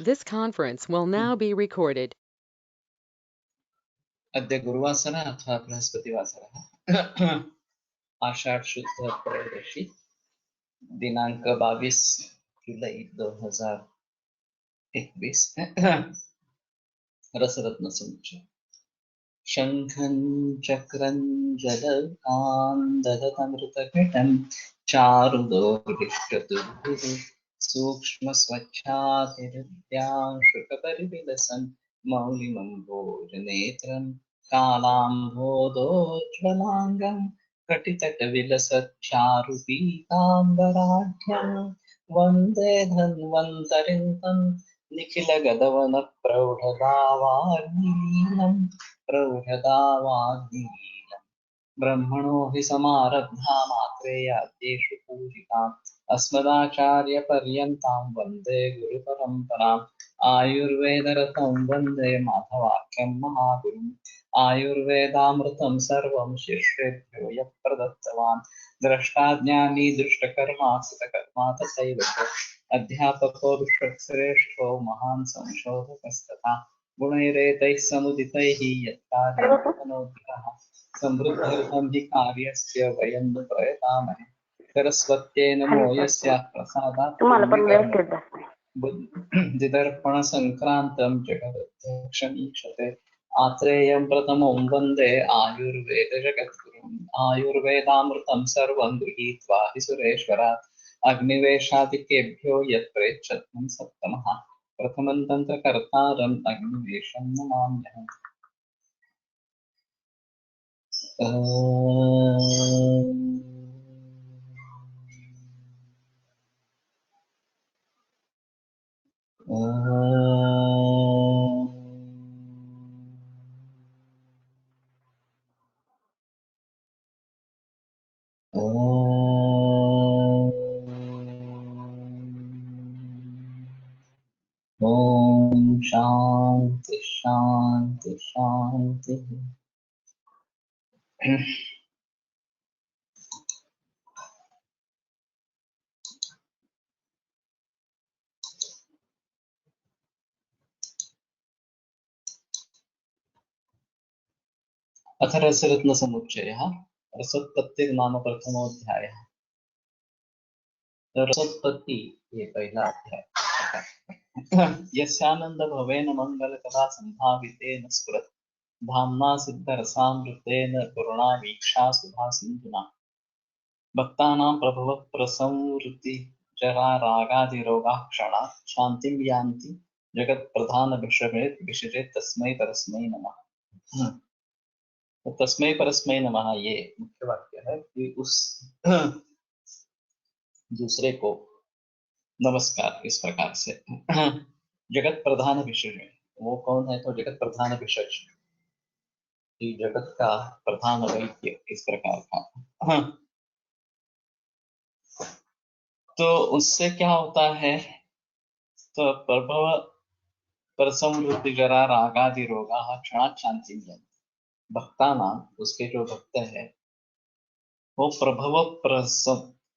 This conference will now be recorded. अद्य गुरुवासरः अथवा बृहस्पतिवासरः आषाढ़ शुद्ध त्रयोदशी दिनांक 22 जुलाई 2021 रसरत्न समुच्चय शंखं चक्रं जलकान्ददतमृतघटं चारुदोरिष्टदुर्गुः सूक्ष्मस्वच्छातिहृद्यां मौलिमम्भोजनेत्रं कालाम्भोदोज्ज्वलाङ्गं कटितटविलसच्चारुपीताम्बराढ्यं वन्दे धन्वन्तरिं तं निखिलगदवनप्रौढदावाग्निलीनं प्रौढदावाग्निलीनं ब्रह्मणो हि समारब्धा मात्रेयाद्येषु पूजिताम् अस्मदाचार्यपर्यन्तां वन्दे गुरुपरम्पराम् आयुर्वेदरतं वन्दे माधवाख्यं महागुरुम् आयुर्वेदामृतं सर्वं शिष्येभ्यो यः प्रदत्तवान् द्रष्टाज्ञानी दृष्टकर्मा कृतकर्मा तथैव च अध्यापको दुष्टश्रेष्ठो महान् संशोधकस्तथा गुणैरेतैः समुदितैः यत्कार्यं समृद्धिर्हं हि कार्यस्य वयं न प्रयतामहे सरस्वत्यै नमो यस्याः प्रसादात् बुद्धिदर्पणसङ्क्रान्तं जगदध्यक्षमीक्षते आत्रेयं प्रथमं वन्दे आयुर्वेदजगद्गुरुम् आयुर्वेदामृतं सर्वं गृहीत्वा हि सुरेश्वरात् अग्निवेशादिकेभ्यो यत्प्रेच्छत्वं सप्तमः प्रथमं तन्त्रकर्तारम् अग्निवेशं नमाम्यहम् ओम शांति शांति शांति। अथ रसरत्न समुच्चयः रसोत्पत्तिर्नाम प्रथमोऽध्यायः। तो रसोत्पत्ति ये पहला अध्याय। यस्यानंद भवेन मंगल कथा संभावितेन स्फुरत् धाम्ना सिद्धरसामृतेन करुणावीक्षा सुधा सिन्धुना भक्तानां प्रभव प्रसंवृत्ति जरा रागादिरोगाः क्षणात् शान्तिं यान्ति जगत् प्रधान विषये तस्मै परस्मै नमः। तो तस्मै परस्मै नमः ये मुख्य वाक्य है कि उस दूसरे को नमस्कार इस प्रकार से। जगत प्रधान विषय वो कौन है? तो जगत प्रधान विषय जगत का प्रधान वैद्य इस प्रकार का। तो उससे क्या होता है? तो प्रभव प्रसंवृत्ति जरा रागादि रोगा क्षणात् शांति भक्ता नाम उसके जो भक्त है वो प्रभव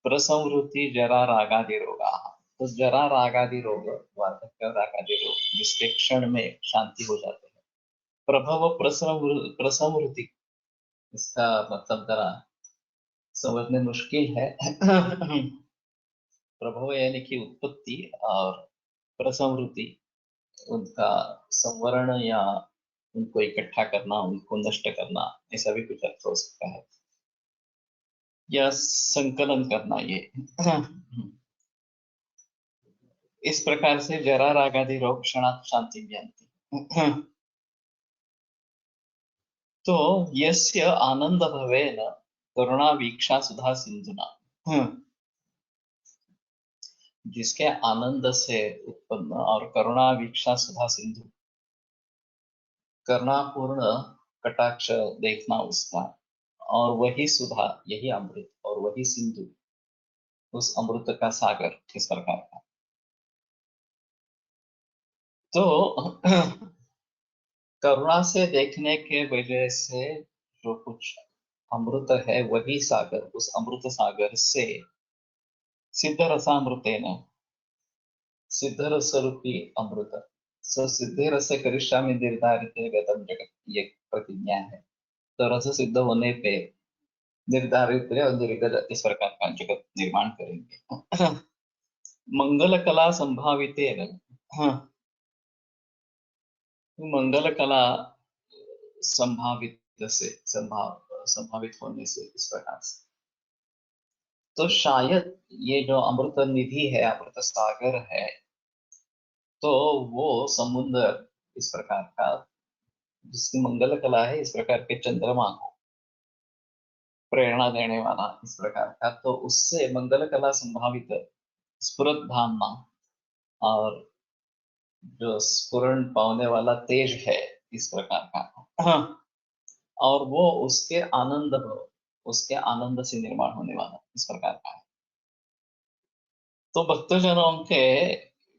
प्रसंवृत्ति जरा रागादि रोगा। तो जरा रागादि रोग वार्धक्य रागादि रोग जिसके क्षण में शांति हो जाते हैं। प्रभव प्रसंवृत्ति इसका मतलब जरा समझने मुश्किल है। प्रभव यानी कि उत्पत्ति और प्रसंवृत्ति उनका संवरण या उनको इकट्ठा करना, उनको नष्ट करना, ऐसा भी कुछ अर्थ हो सकता है या संकलन करना। ये इस प्रकार से जरा रागादि रोग क्षणात् शांति ज्ञानती। तो यस्य आनंद भवेन करुणा वीक्षा सुधा सिंधुना जिसके आनंद से उत्पन्न और करुणा वीक्षा सुधा सिंधु करुणापूर्ण कटाक्ष देखना उसका और वही सुधा यही अमृत और वही सिंधु उस अमृत का सागर इस प्रकार का। तो करुणा से देखने के वजह से जो कुछ अमृत है वही सागर, उस अमृत सागर से सिद्ध रसामृतेन सिद्धरस रूपी अमृत। सो सिद्धिरस करिष्यामि निर्धारिते गतम जगत, ये प्रतिज्ञा है। तो रस सिद्ध होने पे निर्धारित और निर्गत इस प्रकार का जगत निर्माण करेंगे। मंगल कला संभावित, हाँ, मंगल कला संभावित से संभावित होने से इस प्रकार से, तो शायद ये जो अमृत निधि है, अमृत सागर है, तो वो समुद्र इस प्रकार का जिसकी मंगल कला है, इस प्रकार के चंद्रमा को प्रेरणा देने वाला इस प्रकार का, तो उससे मंगल कला संभावित स्फुरत धामना, और जो स्फुरन पाने वाला तेज है इस प्रकार का, और वो उसके आनंद से निर्माण होने वाला इस प्रकार का है। तो भक्तजनों के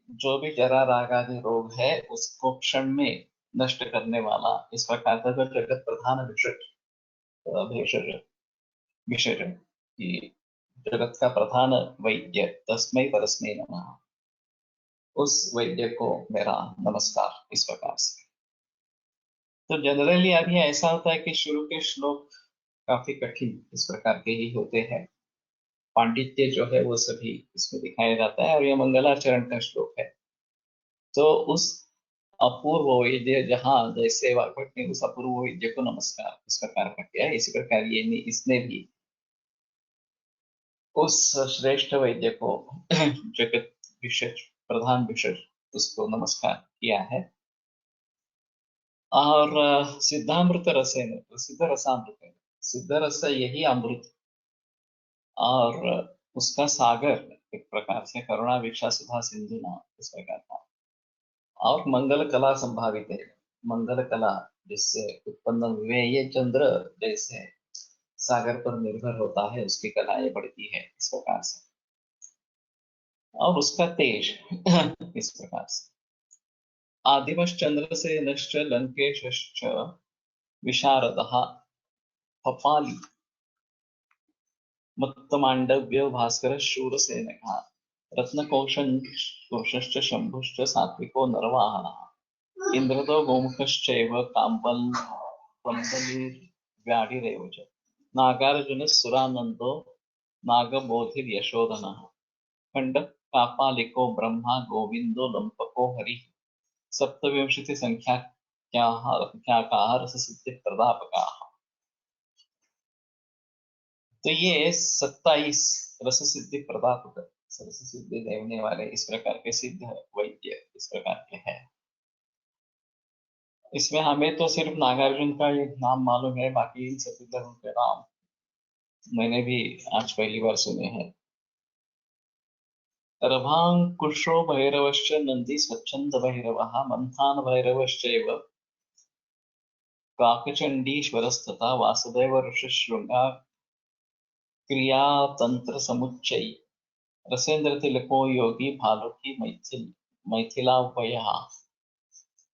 जो भी जरा राग आदि रोग है उसको क्षण में नष्ट करने वाला इस प्रकार का जो जगत प्रधान भेषज विशेष कि जगत का प्रधान वैद्य, तस्मै परस्मै नमः, उस वैद्य को मेरा नमस्कार इस प्रकार से। तो जनरली अभी ऐसा होता है कि शुरू के श्लोक काफी कठिन इस प्रकार के ही होते हैं, पांडित्य जो है वो सभी इसमें दिखाया जाता है, और ये मंगलाचरण का श्लोक है। तो उस अपूर्व वैद्य, जहाँ जैसे वाग्भट ने उस अपूर्व वैद्य को नमस्कार इस प्रकार का किया, इसी प्रकार इसने भी उस श्रेष्ठ वैद्य को जगत विशेष प्रधान विशेष उसको नमस्कार किया है। और सिद्धामृत रसेन, सिद्ध रसामृत, सिद्ध रस यही अमृत, और उसका सागर एक प्रकार से करुणा वीक्षा सुधा सिंधुना इस प्रकार का, और मंगल कला संभावित है, मंगल कला जिससे उत्पन्न हुए ये चंद्र जैसे सागर पर निर्भर होता है, उसकी कलाएं बढ़ती है इस प्रकार से, और उसका तेज इस प्रकार से। आदिमश्चंद्र से नश्च लंकेशश्च विशारदः पपाली मत्तमांडव्य भास्कर शूरसेनः रत्नकोशश्च शंभुश्च सात्विको नरवाहनः इंद्रदो गोमुखश्चैव काम्बलिर्व्याडिरेव च नागार्जुनः नागबोधिर्यशोधनः खंड कापालिको ब्रह्मा गोविंदो लंपको हरि सप्तविंशति संख्याकाः रससिद्धि प्रदापकाः। तो ये 27 रस सिद्धि प्रदापक, रस सिद्धि देने वाले इस प्रकार के सिद्ध वैद्य इस प्रकार के हैं। इसमें हमें तो सिर्फ नागार्जुन का ये नाम मालूम है, बाकी इन सभी लोगों के नाम मैंने भी आज पहली बार सुने हैं। रभांकुशो भैरवश्च नंदी स्वच्छंद भैरवः मंथान भैरवश्चैव काकचंडीश्वरस्तथा वासुदेव ऋषिशृंगा क्रियातंत्र समुच्चय रसेंद्र तिलको योगी भालुकी मैथिलाभयः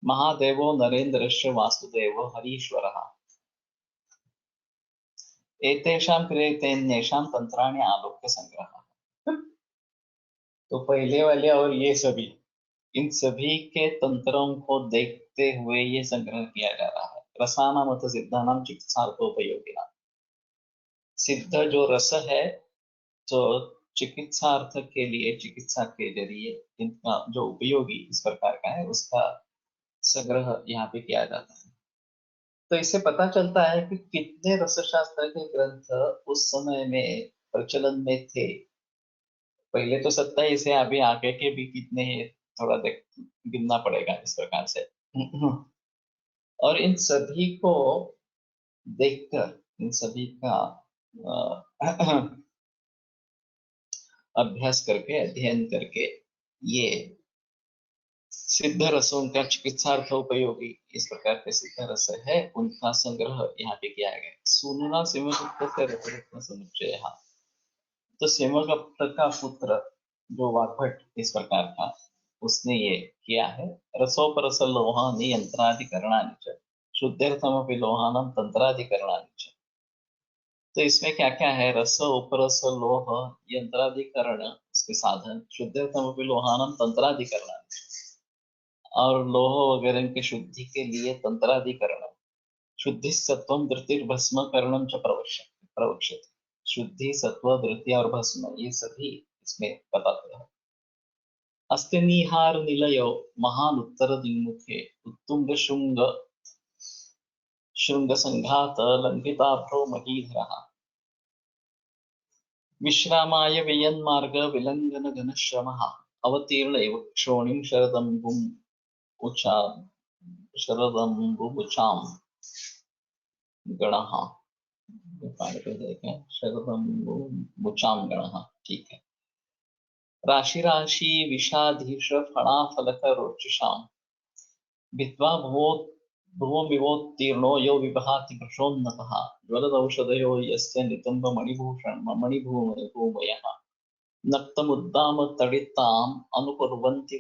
महादेवो नरेन्द्रश्च वासुदेवो हरीश्वरः एतेषां क्रियतेन्येषां तंत्राणि आलोक्य संग्रह। तो पहले वाले और ये सभी, इन सभी के तंत्रों को देखते हुए ये संग्रह किया जा रहा है। रसानाम अथ सिद्धानाम चिकित्सार्थोपयोगिना, सिद्ध जो रस है तो चिकित्सार्थ के लिए, चिकित्सा के जरिए इनका जो उपयोगी इस प्रकार का है उसका संग्रह यहाँ पे किया जाता है। तो इससे पता चलता है कि कितने रसशास्त्र के ग्रंथ उस समय में प्रचलन में थे। पहले तो 27 है, अभी आगे के भी कितने हैं थोड़ा देख गिनना पड़ेगा इस प्रकार से। और इन सभी को देखकर, इन सभी का अभ्यास करके, अध्ययन करके ये सिद्ध रसों का चिकित्सार्थोपयोगी इस प्रकार के सिद्ध रस है, उनका संग्रह यहाँ पे किया गया। सुनना सिमगुप्त से रसरत्न समुच्चय, तो सिमगुप्त का पुत्र जो वाग्भट इस प्रकार का, उसने ये किया है। रसोपरस लोहानि यंत्राधिकरणानि च शुद्ध्यर्थमपि लोहानां तंत्राधिकरणानि च। तो इसमें क्या क्या है? रस, उपरस, लोह, यंत्राधिकरण इसके साधन, शुद्धतम लोहानम तंत्राधिकरण, और लोह वगैरह की शुद्धि के लिए तंत्राधिकरण। शुद्धि सत्वम धृतिर्भस्म करणम च प्रवक्ष्यते। शुद्धि, सत्व, धृति और भस्म, ये सभी इसमें बताते हैं। अस्ति निहार निलयो महान उत्तर दिङ्मुखे उत्तुंग शृंग संघात लंघिताभ्रो महीधरः विश्रामाय व्ययन्मार्ग विलंघन घनश्रमः अवतीर्ण एव क्षोणीं शरदम्बुम् उचा शरदम्बुमुचां गणः। शरदम्बुमुचां गणः, ठीक है। राशि राशि विषाधीश फणाफलक रोचिषां भित्वा भुवोमिवोत्तीर्णो यो विभाति कृशोन्नतः ज्वलदौषधयो यस्य नितम्ब मणिभूमयः नक्तमुद्दाम तडिताम् अनुकुर्वन्ति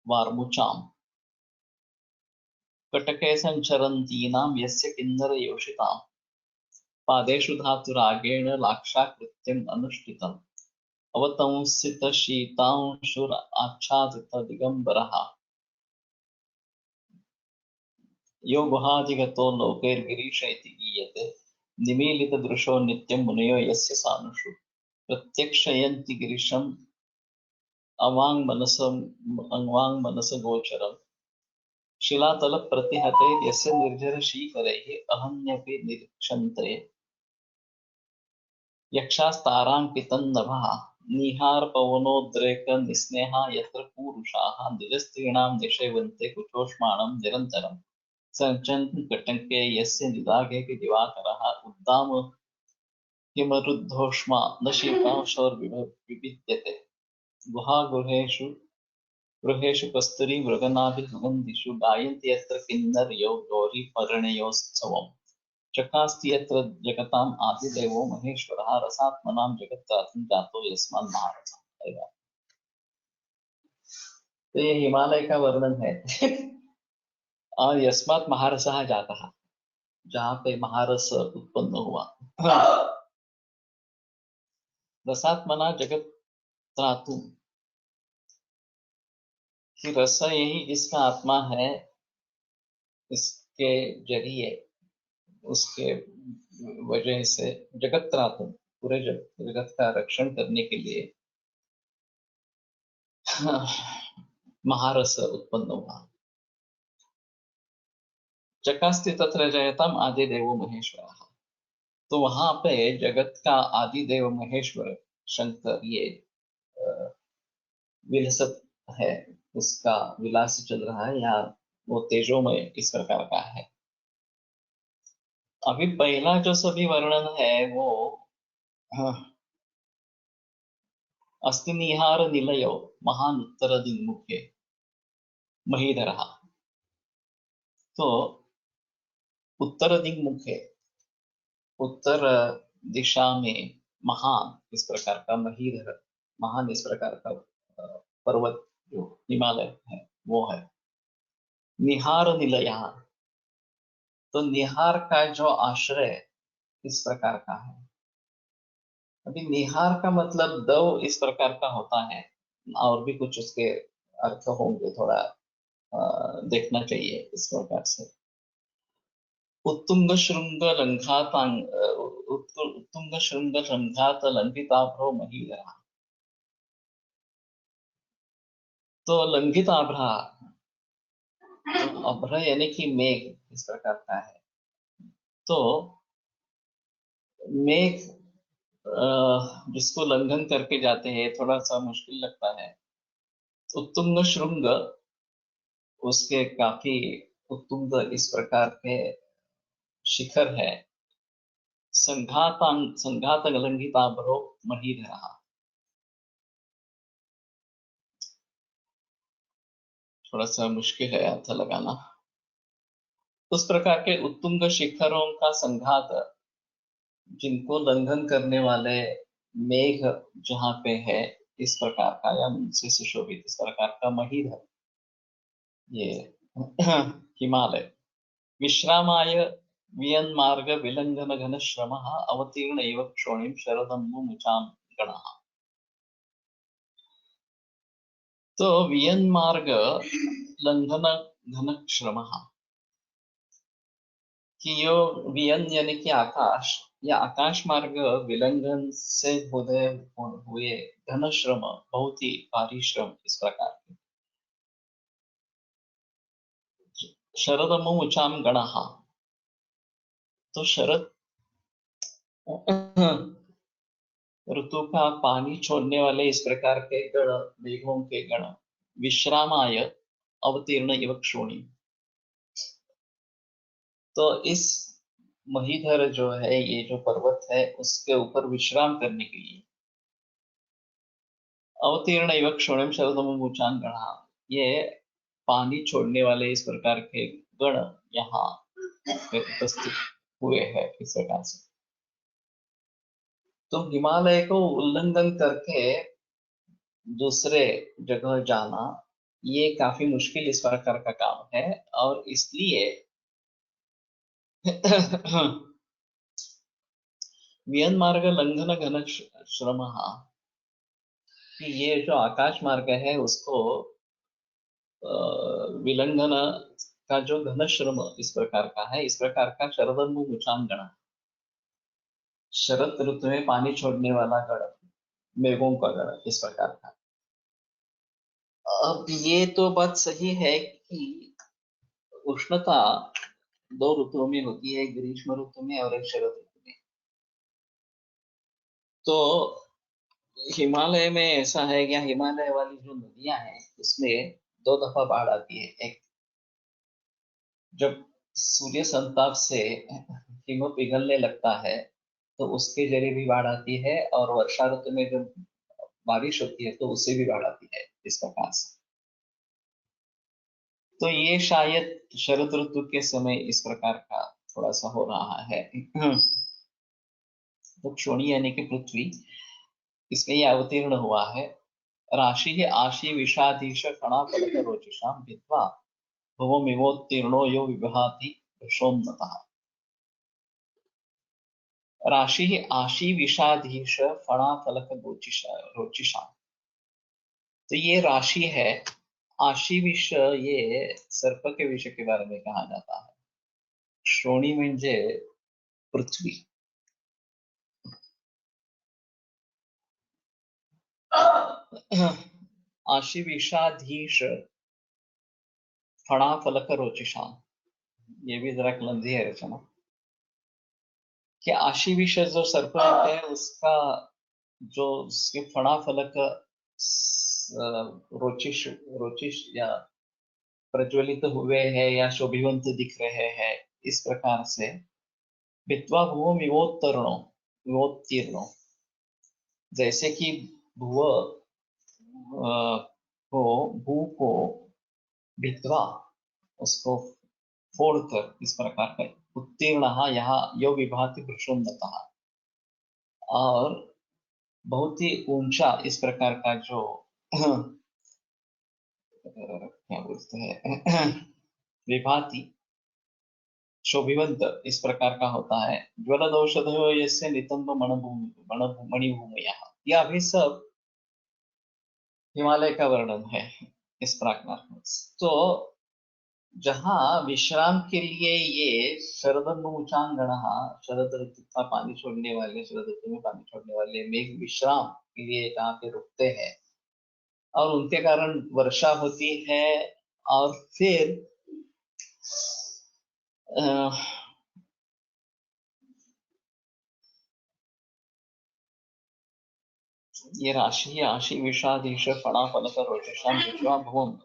वार्मुचाम् कटके सञ्चरन्तीनां यस्य किन्नरयोषिताम् पादेषु धातुरागेण लाक्षाकृत्यम् अनुष्ठितम् अवतंसितशीतांशुर आच्छादितदिगम्बरः यो गुहाधिगतो लोकैर्गिरीश इति गीयते निमीलितदृशो नित्यं मुनयो यस्य सानुषु प्रत्यक्षयन्ति गिरिशम् अवाङ्मनसगोचरम् शिलातलप्रतिहतैर्यस्य निर्झरशीकरैः अहन्यपि निरीक्षन्ते यक्षास्ताराङ्कितन्नभः निहारपवनोद्रेकनिस्नेहा यत्र पूरुषाः निजस्त्रीणां निषेवन्ते कुचोष्माणं निरन्तरम् सञ्चन्कटङ्के यस्य निदाघे दिवाकरः उद्दाम किमरुद्धोष्मा न शीतांशोर्विभिद्यते गुहागुहेषु गृहेषु कस्तूरी मृगनाभिसुगन्धिषु गायन्ति यत्र किन्नर्यो गौरीपरिणयोत्सवम् चकास्ति यत्र जगताम् आदिदेवो महेश्वरः रसात्मनां जगत्त्रातुं जातो यस्मान् महारसः। तो ये हिमालय का वर्णन है। और यस्मात् महारसः जातः, जहाँ पे महारस उत्पन्न हुआ। रसात्मना जगत त्रातु, कि रस यही जिसका आत्मा है, इसके जरिए, उसके वजह से जगत त्रातु, पूरे जगत का रक्षण करने के लिए महारस उत्पन्न हुआ। चकास्ति तत्र जयताम आदि देवो महेश्वर, तो वहां पे जगत का आदि देव महेश्वर शंकर ये विलसत है, उसका विलास चल रहा है, या वो तेजोमय इस प्रकार का है। अभी पहला जो सभी वर्णन है वो अस्ति निहार निलयो महान उत्तर दिङ्मुखे महीधरः। तो उत्तर दिङ्मुखे, उत्तर दिशा में महान इस प्रकार का महीधर, महान इस प्रकार का पर्वत जो हिमालय है वो है। निहार निलया, तो निहार का जो आश्रय इस प्रकार का है। अभी निहार का मतलब दव इस प्रकार का होता है, और भी कुछ उसके अर्थ होंगे, थोड़ा देखना चाहिए इस प्रकार से। उत्तुंग श्रृंग उत्तुंग श्रृंग लंघात लंघिताभ्रो महीधरः। तो लंघित आभ्रा, तो अभ्र यानी कि मेघ इस प्रकार का है। तो मेघ जिसको लंघन करके जाते हैं, थोड़ा सा मुश्किल लगता है। उत्तुंग श्रृंग, उसके काफी उत्तुंग इस प्रकार के शिखर है। संघात लंघिताभ्रो महीधरः, थोड़ा सा मुश्किल है अर्थ लगाना। उस प्रकार के उत्तुंग शिखरों का संघात, जिनको लंघन करने वाले मेघ जहाँ पे है इस प्रकार का, या उनसे सुशोभित इस प्रकार का महीधर, ये हिमालय। विश्रामाय वियन् मार्ग विलंघन घन श्रमः अवतीर्ण एव क्षोणीं शरदम्बु मुचां गणः। तो वियन् मार्ग लंघन घन श्रमः, कि यो वियन यानी कि आकाश, या आकाश मार्ग विलंघन से हुए घन श्रम, बहुत ही भारी श्रम इस प्रकार के। शरदमु मुचाम गणः, तो शरद ऋतु का पानी छोड़ने वाले इस प्रकार के गण, मेघों के गण, विश्रामाय अवतीर्ण इव क्षोणी, तो इस महीधर जो है, ये जो पर्वत है, उसके ऊपर विश्राम करने के लिए अवतीर्ण इव क्षोणिम शरदमुचान गणः, ये पानी छोड़ने वाले इस प्रकार के गण यहाँ उपस्थित हुए हैं इस प्रकार से। तो हिमालय को उल्लंघन करके दूसरे जगह जाना, ये काफी मुश्किल इस प्रकार का काम है, और इसलिए वियन मार्ग लंघन घन श्रम, कि ये जो आकाश मार्ग है उसको विलंघन का जो घन श्रम इस प्रकार का है, इस प्रकार का शरदम्बु मुचान गण, शरद ऋतु में पानी छोड़ने वाला गण, मेघों का गण इस प्रकार का। अब ये तो बात सही है कि उष्णता दो ऋतुओं में होती है, ग्रीष्म ऋतु में और एक शरद ऋतु में। तो हिमालय में ऐसा है कि हिमालय वाली जो नदियां हैं उसमें दो दफा बाढ़ आती है। एक जब सूर्य संताप से हिम पिघलने लगता है तो उसके जरिए भी बाढ़ आती है, और वर्षा ऋतु में जब बारिश होती है तो उससे भी बाढ़ आती है इस प्रकार से। तो ये शायद शरद ऋतु के समय इस प्रकार का थोड़ा सा हो रहा है। तो क्षोणी यानी कि पृथ्वी, इसमें ये अवतीर्ण हुआ है। राशि है आशी विषाधीश फणा फलक रोचिषाम भित्वा भुवमिवोत्तीर्णो यो विभाति विश्वोन्नतः। राशि है आशी विषाधीश फणा फलक रोचिषाम, तो ये राशि है। आशी विष, ये सर्प के विष के बारे में कहा जाता है। श्रोणी म्हणजे पृथ्वी। आशी विषाधीश फणा फलक रोचिषाम, ये भी जरा क्लंजी है रचना। कि आशी विष जो सर्प है उसका जो उसके फणा फलक रोचिश रोचिश या प्रज्वलित हुए हैं या शोभिवंत दिख रहे हैं, इस प्रकार से भित्वा भुवो विवोत्तरणो विवोत्तीर्णो, जैसे कि भुव को भू को भित्वा, उसको फोड़कर इस प्रकार का उत्तीर्ण, यहाँ यो विभाति पुरुषोन्नतः, और बहुत ही ऊंचा इस प्रकार का जो क्या बोलते हैं विभाति, शोभिवंत इस प्रकार का होता है। ज्वलद औषधयो यस्य नितंब मणिभूमयः, यह अभी सब हिमालय का वर्णन है इस प्रकार। तो जहाँ विश्राम के लिए ये शरदमुचांगणः, शरद ऋतु का पानी छोड़ने वाले, शरद ऋतु में पानी छोड़ने वाले मेघ विश्राम के लिए कहाँ पे रुकते हैं, और उनके कारण वर्षा होती है। और फिर ये राशि आशी विषाधीश फणा फलक रोचशाम विश्वा भुवम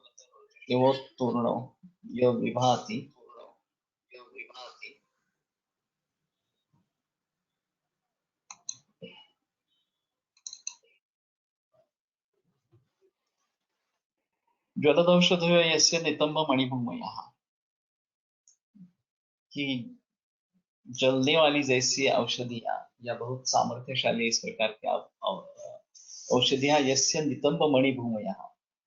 योत्तूर्णो यो विभाति। ज्वलदौषधयो यस्य नितंब मणिभूमयः, कि जलने वाली जैसी औषधियां या बहुत सामर्थ्यशाली इस प्रकार की औषधियां यस्य नितंब मणिभूमयः,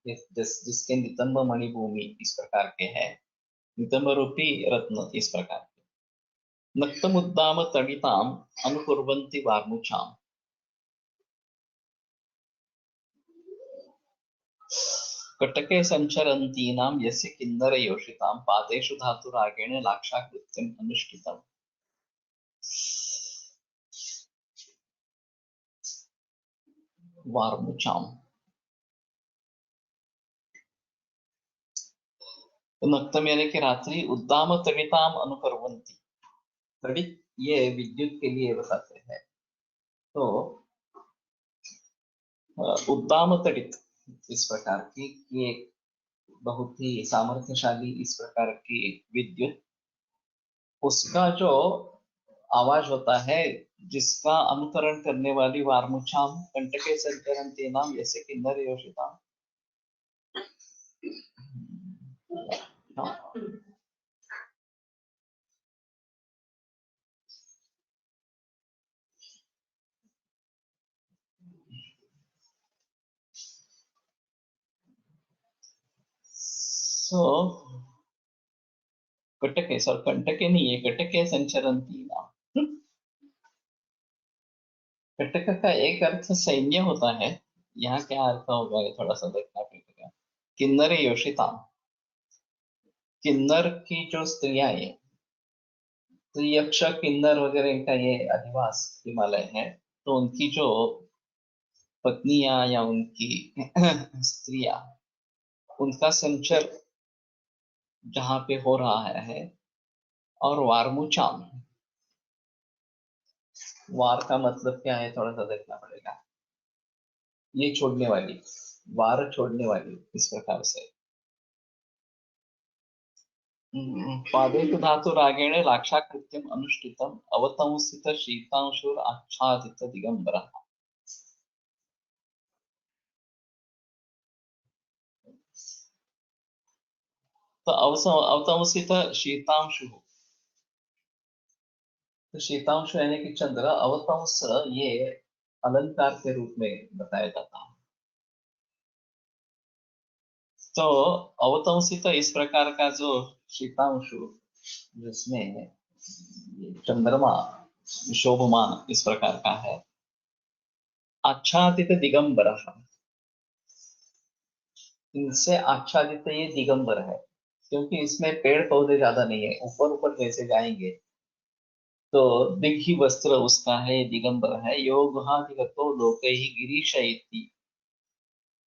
जिसके नितंब मणिभूमि इस प्रकार के हैं, नितंब रूपी रत्न इस प्रकार के। नक्तमुद्दाम तडिताम् अनुकुर्वन्ति वार्मुचाम्। कटके संचरन्तीनां यस्य किन्नरयोषितां पादेषु धातुरागेण लाक्षाकृत्यम् अनुष्ठितम्। वार्मुचाम, तो नक्तम यानी कि रात्रि, उद्दाम तड़िताम अनुकर्वन्ति। तड़ित ये विद्युत के लिए बताते हैं। तो उद्दाम तड़ित इस प्रकार की ये बहुत ही सामर्थ्यशाली इस प्रकार की विद्युत, उसका जो आवाज होता है जिसका अनुकरण करने वाली वार्मुचाम कंटके संचरन्ति नाम यस्य किन्नर योषिताम। सो कटके, सर कंटके नहीं है, कटके संचरन्ति नाम। कटक का एक अर्थ सैन्य होता है, यहाँ क्या अर्थ होगा ये थोड़ा सा देखना पड़ेगा। किन्नर योषिता, किन्नर की जो स्त्रियां है, तो यक्ष किन्नर वगैरह इनका ये अधिवास हिमालय है, तो उनकी जो पत्नियां या उनकी स्त्रियां, उनका संचर जहाँ पे हो रहा है। और वार्मुचाम, वार का मतलब क्या है थोड़ा सा देखना पड़ेगा। ये छोड़ने वाली, वार छोड़ने वाली इस प्रकार से। पादेषु धातुरागेण लाक्षाकृत्यम् अनुष्ठितम् अवतंसित शीतांशुर आच्छादित दिगंबरः। तो अवतंसित शीतांशु, तो शीतांशु यानी कि चंद्र, अवतंस ये अलंकार के रूप में बताया जाता है। तो अवतंसित इस प्रकार का जो शीतांशु जिसमें चंद्रमा शोभमान इस प्रकार का है, आच्छादित दिगंबर, इनसे आच्छादित ये दिगंबर है, क्योंकि इसमें पेड़ पौधे ज्यादा नहीं है। ऊपर ऊपर जैसे जाएंगे तो दिग्ही वस्त्र उसका है, दिगंबर है। योगहाधिगतो लोकैः गिरीश इति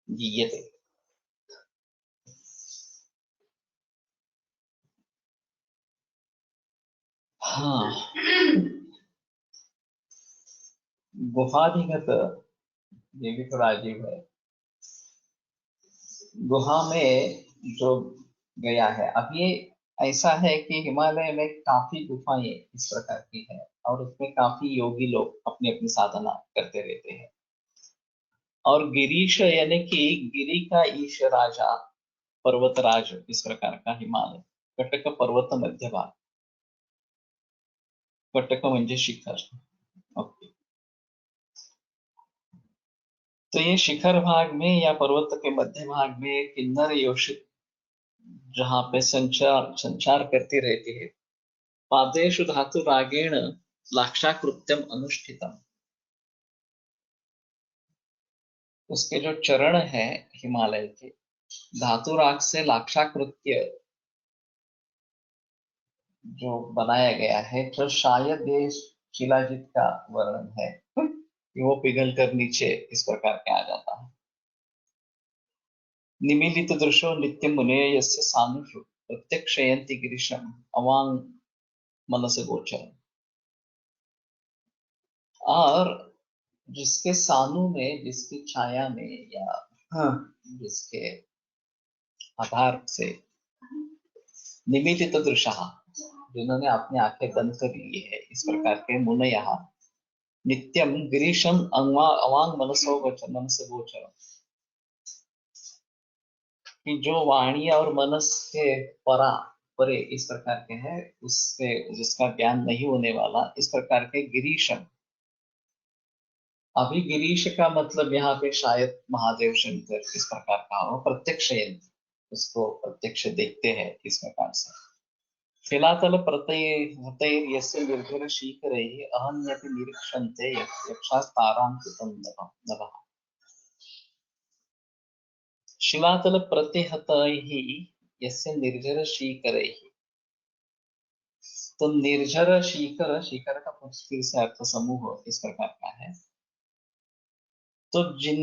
गीयते। हाँ, गुहाधिगत ये भी थोड़ा अजीब है। गुहा में जो गया है, अब ये ऐसा है कि हिमालय में काफी गुफाएं इस प्रकार की है, और उसमें काफी योगी लोग अपनी अपनी साधना करते रहते हैं। और गिरीश यानी कि गिरी का ईश राजा, पर्वतराज इस प्रकार का हिमालय। कटक पर्वत मध्य भाग, कटक म्हणजे शिखर। ओके, तो ये शिखर भाग में या पर्वत के मध्य भाग में किन्नर योषित जहाँ पे संचार संचार करती रहती है। पादेषु धातु रागेण लाक्षाकृत्यम अनुष्ठितम, उसके जो चरण है हिमालय के, धातु राग से लाक्षाकृत्य जो बनाया गया है, तो शायद ये शिलाजीत का वर्णन है कि वो पिघल कर नीचे इस प्रकार के आ जाता है। निमीलित दृशो नित्यम मुनेय यस्य सानुषु प्रत्यक्षयन्ति गिरिशम अवांग मनस गोचर। और जिसके सानु में, जिसकी छाया में, या जिसके आधार से निमीलित दृशा, जिन्होंने अपनी आंखें बंद कर ली है, इस प्रकार के मुनयः नित्यम गिरीशम अवांग मनसो गोचर, मनस गोचर, कि जो वाणी और मनस के परा परे इस प्रकार के हैं, उससे जिसका ज्ञान नहीं होने वाला, इस प्रकार के गिरीशम। अभी गिरीश का मतलब यहाँ पे शायद महादेव शंकर इस प्रकार का हो, प्रत्यक्ष, उसको प्रत्यक्ष देखते हैं इस प्रकार से। शिलातल प्रतैर्यस्य निर्भरशीकरैः अहन्यपि निरीक्षन्ते यक्षास्तारान्वितं नभः। शिलातल प्रतिहतैः यस्य निर्झरशीकरैः, तो निर्झर शीकर, शीकर का फिर से अर्थ समूह इस प्रकार का है। तो जिन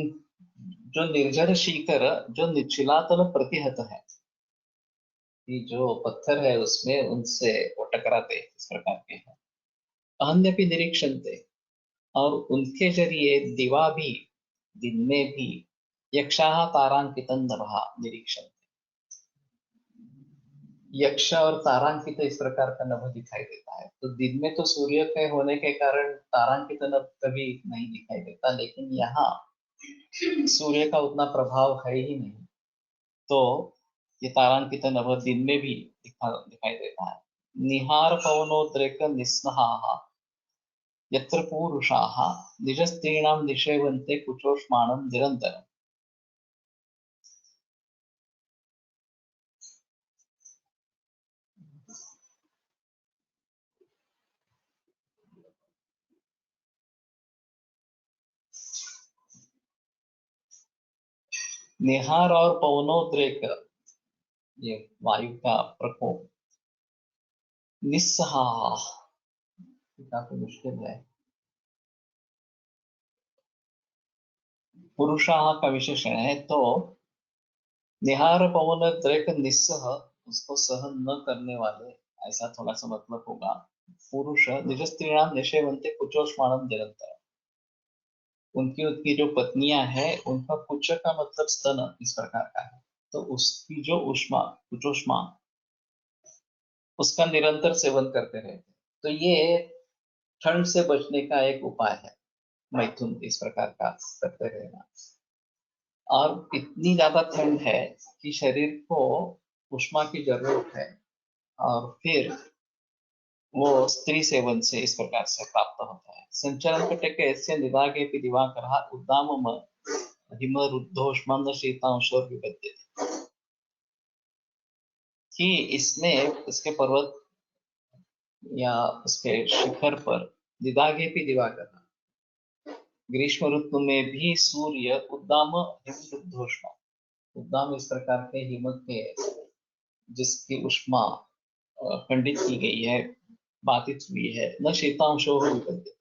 जो निर्झर शीकर, जो शिलातल प्रतिहत है, कि जो पत्थर है उसमें उनसे वो टकराते इस प्रकार के हैं। अन्यपि निरीक्षन्ते, और उनके जरिए दिवा भी, दिन में भी, यक्षाः तारांकितं नभः निरीक्षन्ते, यक्ष और तारांकित इस प्रकार का नभ दिखाई देता है। तो दिन में तो सूर्य के होने के कारण तारांकित नभ कभी नहीं दिखाई देता, लेकिन यहाँ सूर्य का उतना प्रभाव है ही नहीं, तो ये तारांकित नभ दिन में भी दिखाई देता है। निहार पवनोद्रेक निस्नहाः यत्र पूरुषाः निजस्त्रीणां निषेवन्ते कुचोष्माणं निरन्तरम्। निहार और पवनोद्रेक, ये वायु का प्रकोप, निस्सहाः, काफी मुश्किल है, पुरुषाः का विशेषण है, तो निहार पवनोद्रेक निस्सह, उसको सहन न करने वाले, ऐसा थोड़ा सा मतलब होगा। पुरुष निज स्त्रीणाम निषेवन्ते कुचोष्माणं निरंतर, उनकी उनकी जो पत्नियां हैं उनका कुच का मतलब स्तन इस प्रकार का है, तो उसकी जो उष्मा, कुचोष्मा, उसका निरंतर सेवन करते रहते, तो ये ठंड से बचने का एक उपाय है, मैथुन इस प्रकार का करते रहना। और इतनी ज्यादा ठंड है कि शरीर को उष्मा की जरूरत है, और फिर वो स्त्री सेवन से इस प्रकार से प्राप्त होता है। संचरण कटके ऐसे निदागे दिवाकर उद्दाम हिम रुद्धोष्मंद शीतांशोर विपद्यते, कि इसमें इसके पर्वत या उसके शिखर पर दिदागे भी दिवाकर, ग्रीष्म ऋतु में भी सूर्य उद्दाम हिम रुद्धोष्म, उद्दाम इस प्रकार के हिम के जिसकी उष्मा खंडित की गई है, बाधित हुई है, न शीतांशो विपद्यते,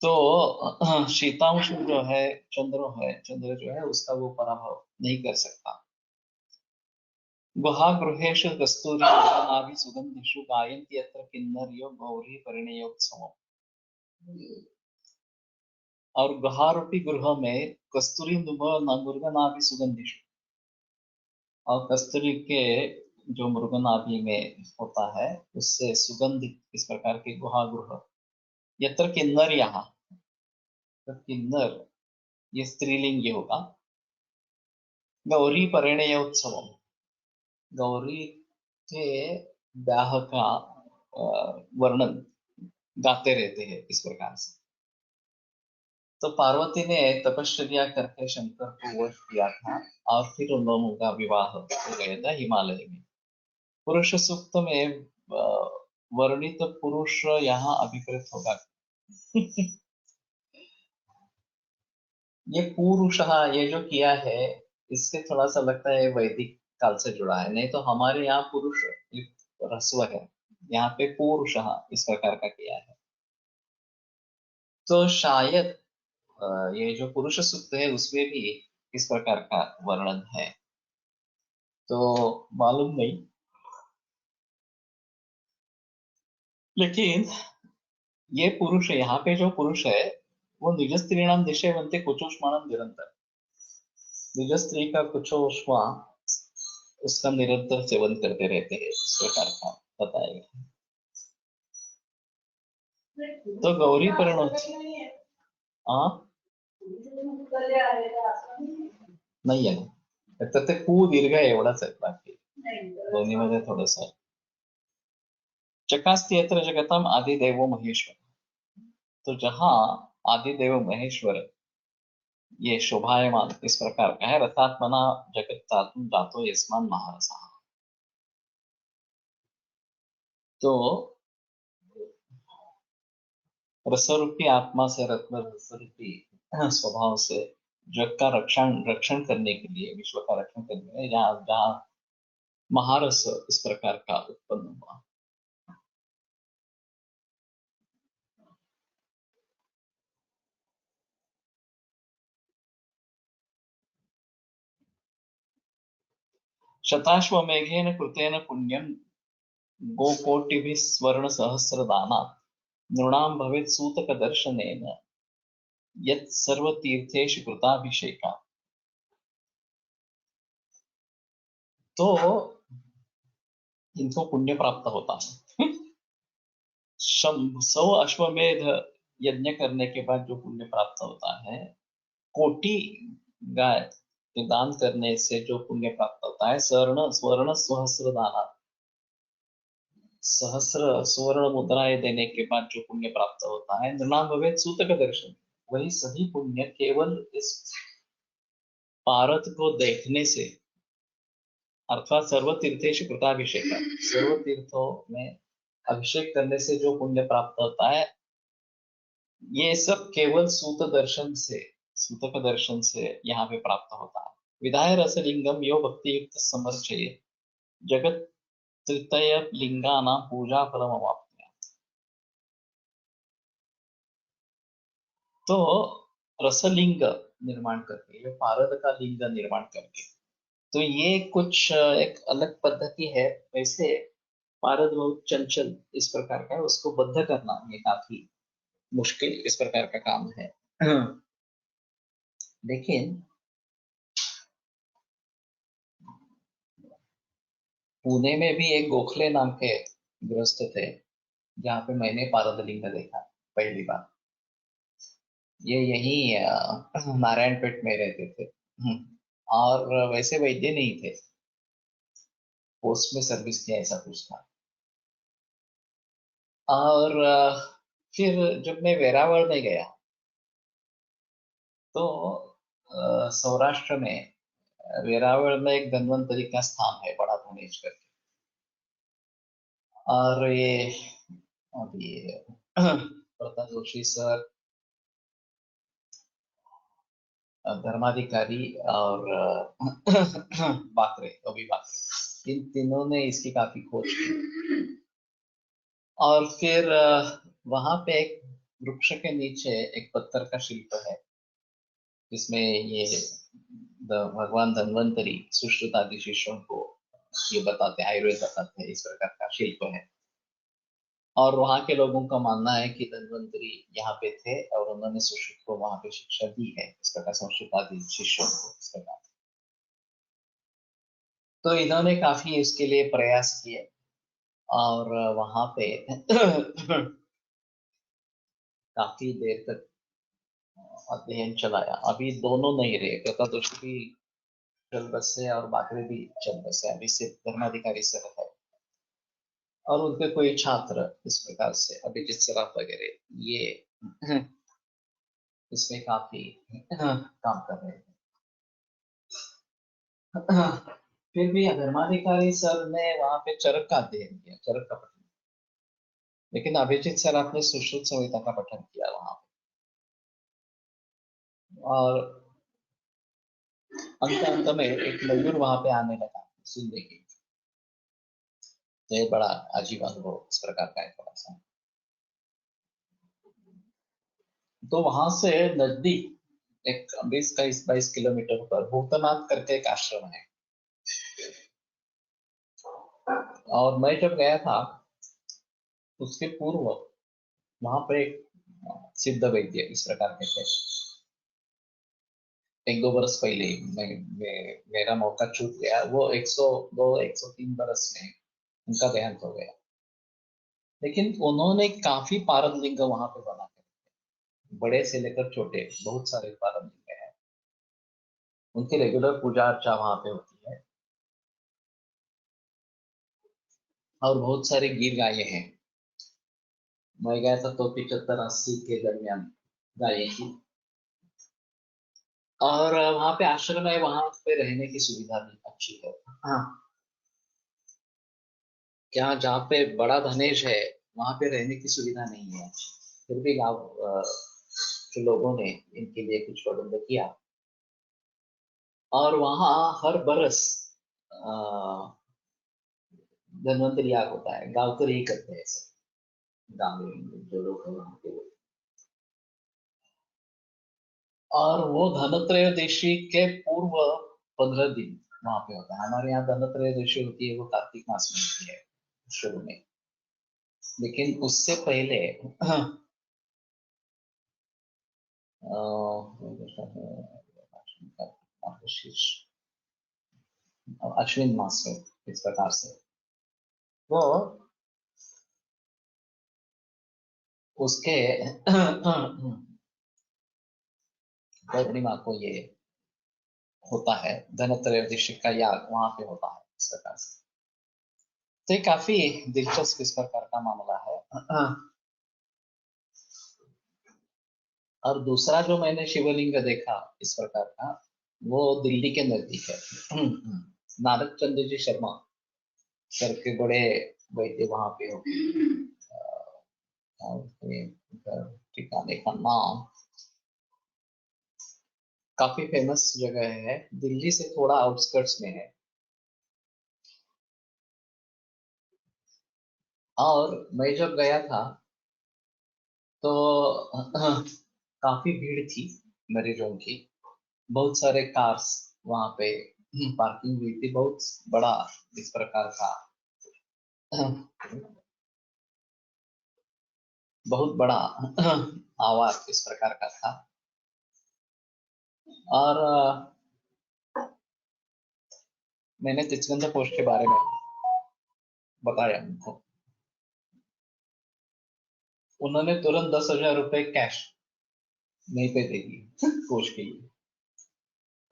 तो शीतांश जो है, चंद्र जो है उसका वो पराभव नहीं कर सकता। गुहागृहेषु कस्तूरी नाभि सुगंधिषु गायन्ति यत्र किन्नर्यो गौरी परिणयोत्सवम्। और गुहारूपी गृह में कस्तूरी मृगनाभि सुगंधिषु, और कस्तूरी के जो मृगनाभि में होता है उससे सुगंधित इस प्रकार के गुहागृह, यत्र किन्नर, यहाँ तो किन्नर ये स्त्रीलिंग होगा। गौरी परिणयोत्सव, गौरी के ब्याह का वर्णन गाते रहते हैं इस प्रकार से। तो पार्वती ने तपश्चर्या करके शंकर को वश किया था, और फिर उन दोनों का विवाह हो गया था हिमालय में। पुरुष सूक्त में वर्णित पुरुष यहाँ अभिप्रेत होगा। ये पुरुष, ये जो किया है इससे थोड़ा सा लगता है वैदिक काल से जुड़ा है, नहीं तो हमारे यहाँ पुरुष ह्रस्व है, यहाँ पे पुरुष इस प्रकार का किया है। तो शायद ये जो पुरुष सूक्त है उसमें भी इस प्रकार का वर्णन है, तो मालूम नहीं, लेकिन ये पुरुष, यहाँ पे जो पुरुष है वो निज स्त्रीणाम निषेवन्ते कुचोष्माणं निरंतर, निज स्त्री का कुचोष्मा उसका निरंतर सेवन करते रहते हैं इस प्रकार का बताएगा। तो गौरी परिणोत, हाँ नाही आहे, तर ते कू दीर्घ आहे एवढाच आहे, बाकी दोन्ही मध्ये थोडस। चकास्ति यत्र जगतम आदिदेवो महेश्वर, तो जहाँ आदिदेव महेश्वर ये शोभायमान इस प्रकार का है, रथात्मना जगत जातो यस्मान महारसा, तो रसरूपी आत्मा से, रत्न रसरूपी स्वभाव से जग का रक्षण रक्षण करने के लिए, विश्व का रक्षण करने के लिए, जहाँ जहाँ महारस इस प्रकार का उत्पन्न हुआ। शताश्वमेघेन कृतेन पुण्यं गोकोटिभिः स्वर्ण सहस्रदानात् नृणां भवेत् सूतकदर्शनेन यत् सर्वतीर्थेषु कृताभिषेका। तो इनको पुण्य प्राप्त होता है। 100 अश्वमेध यज्ञ करने के बाद जो पुण्य प्राप्त होता है, कोटि गाय के दान करने से जो पुण्य प्राप्त होता है, स्वर्ण स्वर्ण सहस्र दाना, सहस्र स्वर्ण मुद्राएं देने के बाद जो पुण्य प्राप्त होता है, नृणाम भवेत् सूतक दर्शन, वही सभी पुण्य केवल इस पारत को देखने से, अर्थात सर्व तीर्थेषु कृताभिषेक, सर्व तीर्थों में अभिषेक करने से जो पुण्य प्राप्त होता है, ये सब केवल सूतक दर्शन से यहाँ पे प्राप्त होता है। विधाय रसलिंगम यो भक्ति युक्त समर्चये जगत तृतीय लिंगानां पूजा फलम अवाप्नुयात्। तो रसलिंग निर्माण करके, ये पारद का लिंग निर्माण करके, तो ये कुछ एक अलग पद्धति है। वैसे पारद बहुत चंचल इस प्रकार का है, उसको बद्ध करना ये काफी मुश्किल इस प्रकार का काम है। लेकिन पुणे में भी एक गोखले नाम के गृहस्थ थे, जहाँ पे मैंने पारद लिंग देखा पहली बार। ये यही नारायणपेट में रहते थे। और वैसे वैद्य नहीं थे, पोस्ट में सर्विस किया ऐसा कुछ था। और फिर जब मैं वेरावल में गया तो सौराष्ट्र में वेरावल में एक धन्वंतरी का स्थान है, बड़ा धनेश करके। और ये अभी प्रताप जोशी सर, धर्माधिकारी और बाकरे, अभी बाकरे, इन तीनों ने इसकी काफी खोज की। और फिर वहां पे एक वृक्ष के नीचे एक पत्थर का शिल्प है, जिसमें ये भगवान धन्वंतरी सुश्रुत आदि शिष्यों को ये बताते हैं, आयुर्वेद बताते हैं, इस प्रकार का शिल्प है। और वहां के लोगों का मानना है कि धन्वंतरी यहाँ पे थे और उन्होंने सुश्रुत को वहां पे शिक्षा दी है, इस प्रकार संस्कृत आदि शिष्यों को इस प्रकार। तो इन्होंने काफी इसके लिए प्रयास किए और वहां पे काफी देर तक अध्ययन चलाया। अभी दोनों नहीं रहे, प्रतादोषी भी चल बसे और बाकरे भी चल बसे, अभी सिर्फ धर्माधिकारी सर है। और उनके कोई छात्र इस प्रकार से अभिजीत सराफ वगैरह, ये इसमें काफी काम कर रहे हैं। फिर भी धर्माधिकारी सर ने वहां पे चरक का अध्ययन किया, चरक का पठन। लेकिन अभिजीत सराफ ने सुश्रुत संहिता का पठन किया वहां पे। और अंत में एक मयूर वहां पे आने लगा सुनने के। तो ये बड़ा अजीब अनुभव इस प्रकार का है थोड़ा सा। तो वहां से नजदीक एक 20-22 किलोमीटर पर भूतनाथ करके एक आश्रम है। और मैं जब गया था उसके पूर्व वहां पर एक सिद्ध वैद्य इस प्रकार के थे। 1-2 बरस पहले मेरा मौका छूट गया। वो 102-103 बरस में उनका देहांत हो गया। लेकिन उन्होंने काफी पारद लिंग वहां पे बना कर, बड़े से लेकर छोटे बहुत सारे पारद लिंग हैं। उनकी रेगुलर पूजा अर्चा वहां पे होती है। और बहुत सारे गिर गायें हैं। मैं गया था तो 75-80 के दरमियान गायें थी। और वहां पे आश्रम है, वहां पे रहने की सुविधा भी अच्छी है। हाँ, क्या जहाँ पे बड़ा धनेश है वहां पे रहने की सुविधा नहीं है, फिर भी गाँव के लोगों ने इनके लिए कुछ प्रबंध किया और वहाँ हर बरस धन्वंतरी याग होता है। गाँवकर ही करते हैं सब, गाँव में जो लोग हैं वहाँ के। और वो धनत्रयोदशी के पूर्व 15 दिन वहां पे होता है। हमारे यहाँ धनत्रयोदशी होती है वो कार्तिक मास में होती है शुरू में, लेकिन उससे पहले अश्विन मास में इस प्रकार से वो उसके पूर्णिमा को ये होता है, धनत्रयोदशी का याग वहां पे होता है इस प्रकार से। तो ये काफी दिलचस्प इस प्रकार का मामला है। और दूसरा जो मैंने शिवलिंग देखा इस प्रकार का, वो दिल्ली के नजदीक है। नारद चंद्र जी शर्मा सर के बड़े वैद्य वहां पे हो, ठिकाने का नाम काफी फेमस जगह है, दिल्ली से थोड़ा आउटस्कर्ट्स में है। और मैं जब गया था तो काफी भीड़ थी मरीजों की, बहुत सारे कार्स वहां पे पार्किंग हुई थी, बहुत बड़ा इस प्रकार का बहुत बड़ा आवाज इस प्रकार का था। और मैंने तिचगंधा पोस्ट के बारे में बताया उनको, उन्होंने तुरंत 10,000 रुपए कैश नहीं पे दे दिए कोच के लिए।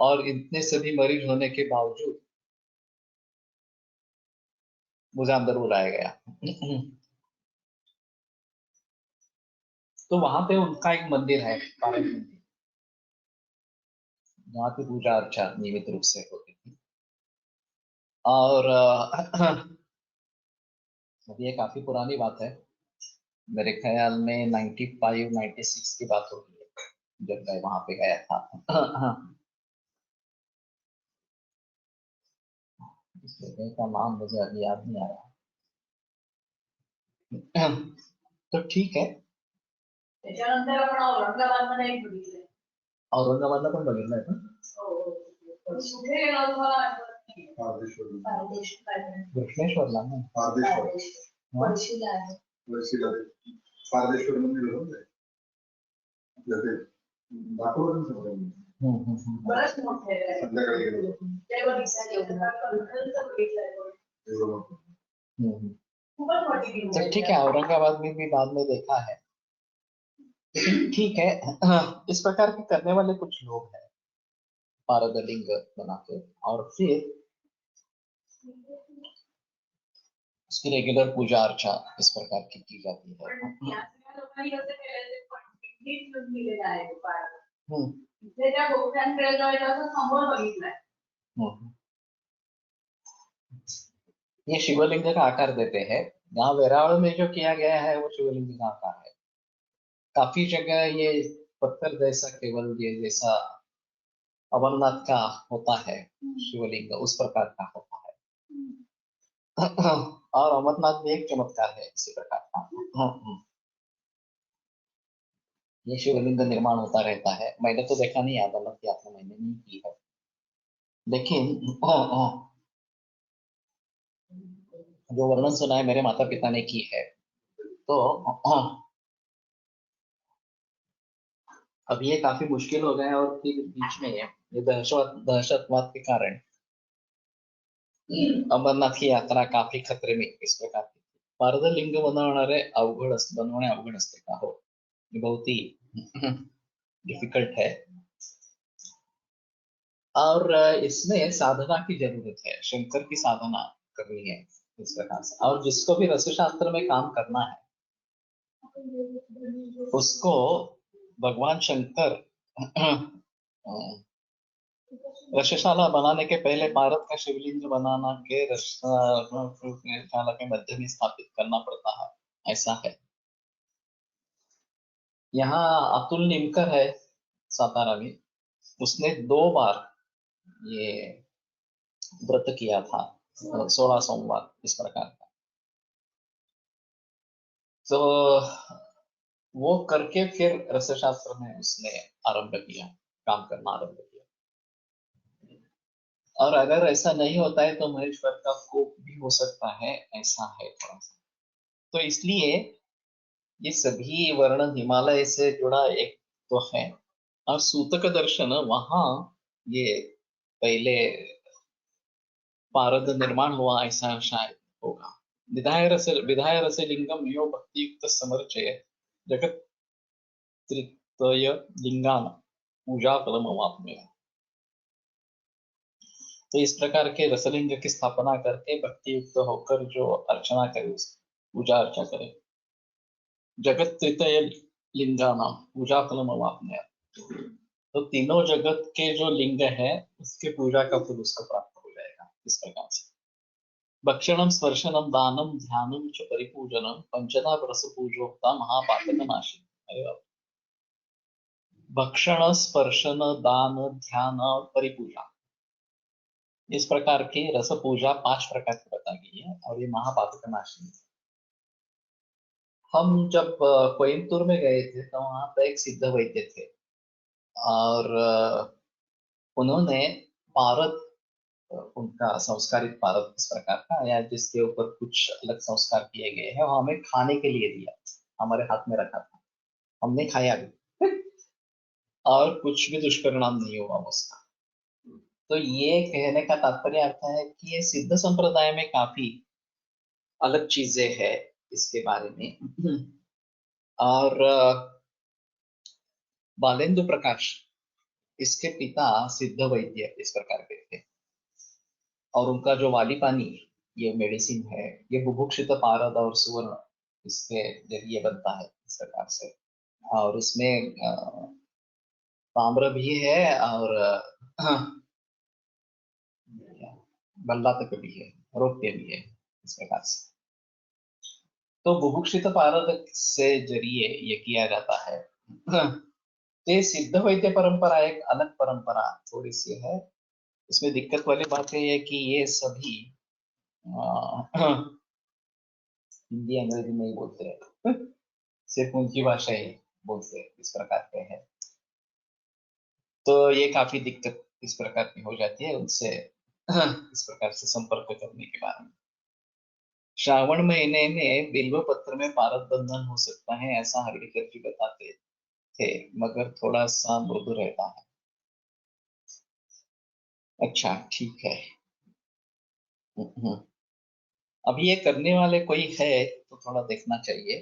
और इतने सभी मरीज होने के बावजूद मुझे अंदर बुलाया गया। तो वहां पे उनका एक मंदिर है, पारण मंदिर, जहाँ पे पूजा अर्चा नियमित रूप से होती थी। और अभी ये काफी पुरानी बात है, मेरे ख्याल में 95 96 की बात होगी जब मैं वहां पे गया था। इस जगह का नाम मुझे अभी याद नहीं आ रहा। तो ठीक है। त्याच्यानंतर आपण औरंगाबादमध्ये एक बघितलंय, औरंगाबादला पण बघितलंय का? हो, हो. कुठे गेला होता मला आठवत नाही. घृष्णेश्वरला ना? पळशीला आहे. पळशीला पारदेश्वर मंदिर होतं ते दाखवलं ना. बरंच मोठं आहे. संध्याकाळी गेलो होतो. ते बघितलं. खूपच मोठी टीम. तो ठीक है, औरंगाबाद में भी बाद में देखा है, लेकिन ठीक है। इस प्रकार के करने वाले कुछ लोग हैं, पारद लिंग बना के, और फिर उसकी रेगुलर पूजा अर्चा इस प्रकार की जाती है। ये शिवलिंग का आकार देते हैं। यहाँ वेरावल में जो किया गया है वो शिवलिंग का आकार है। काफी जगह ये पत्थर जैसा, केवल ये जैसा अमरनाथ का होता है शिवलिंग, उस प्रकार का होता है। और अमरनाथ भी एक चमत्कार है इसी प्रकार का। ये शिवलिंग का निर्माण होता रहता है। मैंने तो देखा नहीं, अदालत की यात्रा मैंने नहीं की है, लेकिन जो वर्णन सुना है मेरे माता पिता ने की है। तो अब ये काफी मुश्किल हो गया है, और फिर बीच में ये दहशतवाद के कारण अमरनाथ की यात्रा काफी खतरे में इस प्रकार की। पारदलिंग बनवणे अवघड असते का? हो, ये बहुत ही डिफिकल्ट है। और इसमें साधना की जरूरत है, शंकर की साधना करनी है इस प्रकार से। और जिसको भी रसशास्त्र में काम करना है उसको भगवान शंकर रसशाला बनाने के पहले पारद का शिवलिंग बनाना के रसशाला के मध्य में स्थापित करना पड़ता है, ऐसा है। यहाँ अतुल निमकर है सातारा में, उसने 2 बार ये व्रत किया था, 16 सोमवार इस प्रकार का। तो वो करके फिर रसशास्त्र में उसने आरंभ किया, काम करना आरंभ किया। और अगर ऐसा नहीं होता है तो महेश्वर का कोप भी हो सकता है, ऐसा है थोड़ा सा। तो इसलिए ये सभी वर्णन हिमालय से जुड़ा एक तो है। और सूतक दर्शन वहां ये पहले पारद निर्माण हुआ, ऐसा शायद होगा। विधाय रस लिंगम यो भक्ति युक्त समर्चय जगत त्रितय लिंगान पूजा फलम अवाप्नुय। तो इस प्रकार के रसलिंग की स्थापना करके भक्ति युक्त होकर जो अर्चना करे, पूजा अर्चा करे, जगत त्रितय लिंगाना पूजा फलम अवाप्नुय, तो तीनों जगत के जो लिंग है उसके पूजा का फल उसको प्राप्त हो जाएगा। इस प्रकार से भक्षणम स्पर्शनम दानम ध्यानम च परिपूजनम पंचधा रस पूजोक्ता महापातक नाशी। अरे बाप, भक्षण स्पर्शन दान ध्यान और परिपूजा, इस प्रकार की रस पूजा 5 प्रकार की बता गई है और ये महापातक नाशी। हम जब कोयम्बतूर में गए थे तो वहां पे एक सिद्ध वैद्य थे और उन्होंने पारद, उनका संस्कारित पारद इस प्रकार का या जिसके ऊपर कुछ अलग संस्कार किए गए हैं, वो हमें खाने के लिए दिया, हमारे हाथ में रखा था, हमने खाया भी और कुछ भी दुष्परिणाम नहीं हुआ उसका। तो ये कहने का तात्पर्य अर्थ है कि ये सिद्ध संप्रदाय में काफी अलग चीजें हैं इसके बारे में। और बालेंदु प्रकाश, इसके पिता सिद्ध वैद्य इस प्रकार के थे और उनका जो वाली पानी ये मेडिसिन है, ये बुभुक्षित पारद और सुवर्ण इसके जरिए बनता है इस प्रकार से। और इसमें ताम्र भी है और बल्ला तक भी है, रौप्य भी है इस प्रकार से। तो बुभुक्षित पारद से जरिए ये किया जाता है। ये सिद्ध वैद्य परंपरा एक अलग परंपरा थोड़ी सी है। इसमें दिक्कत वाली बात ये है कि ये सभी हिंदी अंग्रेजी नहीं बोलते हैं, सिर्फ उनकी भाषा ही बोलते हैं, इस प्रकार के हैं। तो ये काफी दिक्कत इस प्रकार की हो जाती है उनसे इस प्रकार से संपर्क करने के बारे में। श्रावण महीने में बिल्व पत्र में पारद बंधन हो सकता है, ऐसा हरिकर जी बताते थे, मगर थोड़ा सा मृदु रहता है। अच्छा ठीक है। अब ये करने वाले कोई है तो थोड़ा देखना चाहिए।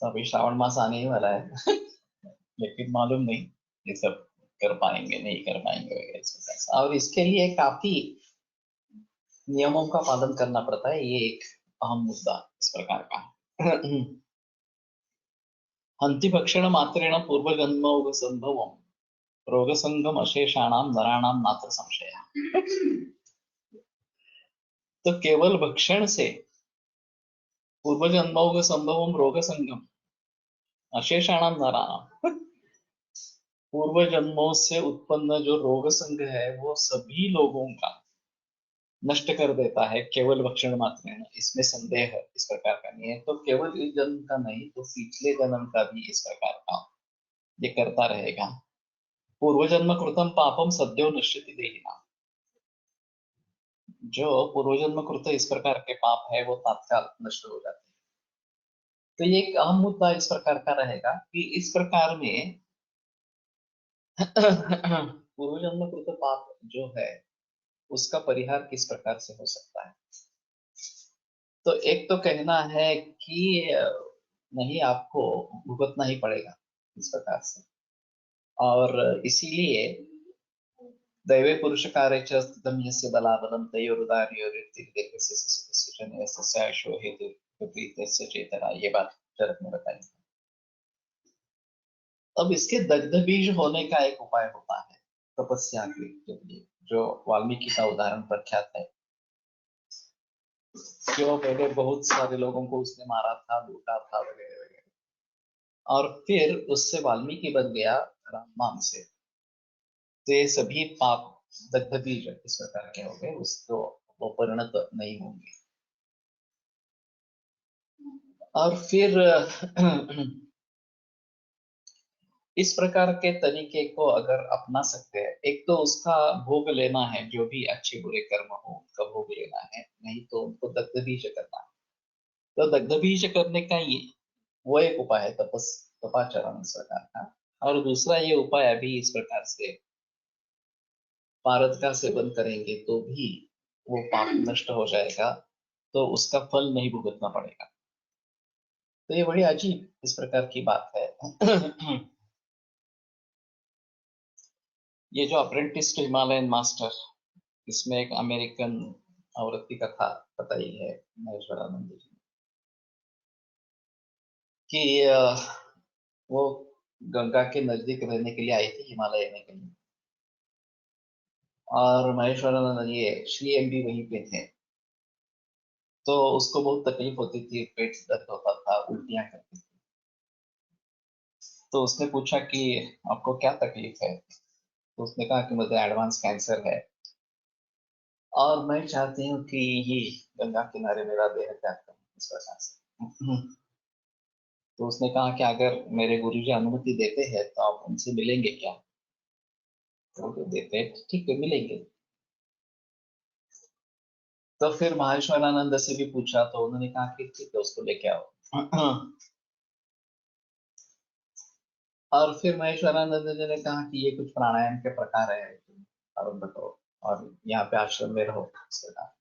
तो अभी श्रावण मास आने ही वाला है लेकिन मालूम नहीं ये सब कर पाएंगे नहीं कर पाएंगे वगैरह इस प्रकार से। और इसके लिए काफी नियमों का पालन करना पड़ता है, ये एक अहम मुद्दा इस प्रकार का। हंति भक्षण मात्रेण पूर्व जन्म संभवम रोग संगम अशेषाणाम नराणाम नात्र संशय। तो केवल भक्षण से पूर्व जन्मों संभवम रोग संगम अशेषाणाम नराणाम, पूर्व जन्मों से उत्पन्न जो रोग संग है वो सभी लोगों का नष्ट कर देता है केवल भक्षण मात्र है, इसमें संदेह है इस प्रकार का नहीं है। तो केवल इस जन्म का नहीं तो पिछले जन्म का भी इस प्रकार का ये करता रहेगा। पूर्व जन्म कृतम पापम सद्यो नश्यति देहिना, जो पूर्व जन्म कृत इस प्रकार के पाप है वो तात्काल नष्ट हो जाते हैं। तो ये एक अहम मुद्दा इस प्रकार का रहेगा कि इस प्रकार में पूर्व जन्म कृत पाप जो है उसका परिहार किस प्रकार से हो सकता है। तो एक तो कहना है कि नहीं, आपको भुगतना ही पड़ेगा इस प्रकार से। और इसीलिए दैवे पुरुष कार्य च स्थितम यस्य बलाबलम तयोरुदार्योर्तिर्देहस्य सुखस्य जनयस्य आयुषो हेतु विपरीतस्य चेतना, ये बात चरक में बताई। अब इसके दग्ध बीज होने का एक उपाय होता है तपस्या के लिए, जो वाल्मीकि का उदाहरण प्रख्यात है। क्यों, पहले बहुत सारे लोगों को उसने मारा था, लूटा था, वगैरह वगैरह, और फिर उससे वाल्मीकि बन गया राम नाम से। तो ये सभी पाप दग्ध बीज इस प्रकार के हो गए, उसको वो परिणत नहीं होंगे। और फिर इस प्रकार के तरीके को अगर अपना सकते हैं, एक तो उसका भोग लेना है, जो भी अच्छे बुरे कर्म हो उनका भोग लेना है, नहीं तो उनको दग्धबीज करना है। तो दग्धबीज करने का ये वो एक उपाय है, तपाचरण इस प्रकार का। और दूसरा ये उपाय अभी इस प्रकार से पारद का सेवन करेंगे तो भी वो पाप नष्ट हो जाएगा, तो उसका फल नहीं भुगतना पड़ेगा। तो ये बड़ी अजीब इस प्रकार की बात है। ये जो अप्रेंटिस टू हिमालयन मास्टर, इसमें एक अमेरिकन औरत की कथा बताई है महेश्वरानंद जी ने, कि वो गंगा के नजदीक रहने के लिए आई थी हिमालय में कहीं, और महेश्वरानंद ये श्री एम भी वहीं पे थे। तो उसको बहुत तकलीफ होती थी, पेट दर्द होता था, उल्टियां करती थी। तो उसने पूछा कि आपको क्या तकलीफ है? तो उसने कहा कि मुझे एडवांस कैंसर है, और मैं चाहती हूँ कि ये गंगा किनारे मेरा देह त्याग करूं इस प्रकार से। तो उसने कहा कि अगर मेरे गुरुजी अनुमति देते हैं तो आप उनसे मिलेंगे क्या? तो वो देते हैं, ठीक है मिलेंगे। तो फिर महेश्वरानंद से भी पूछा, तो उन्होंने कहा कि ठीक है उसको लेके आओ। और फिर महेश्वरानंद जी ने कहा कि ये कुछ प्राणायाम के प्रकार है, तुम आरंभ करो और यहाँ पे आश्रम में रहो इस प्रकार।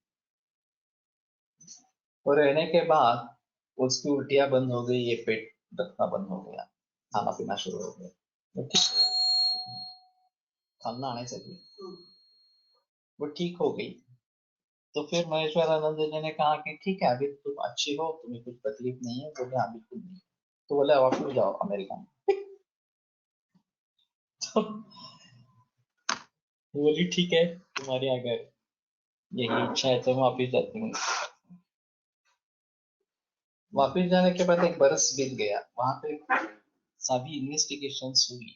और रहने के बाद उसकी उल्टियां बंद हो गई, ये पेट रखना बंद हो गया, खाना पीना शुरू हो गया। तो ठीक है, खाना आने से भी वो ठीक हो गई। तो फिर महेश्वरानंद जी ने कहा कि ठीक है अभी तुम अच्छी हो, तुम्हें कुछ तकलीफ नहीं है। बोले हाँ बिल्कुल नहीं। तो बोले वापस जाओ अमेरिका में। तो बोली ठीक है, तुम्हारी अगर यही इच्छा है तो मैं वापिस जाती हूँ। वापिस जाने के बाद एक बरस बीत गया, वहां पे सभी इन्वेस्टिगेशंस हुई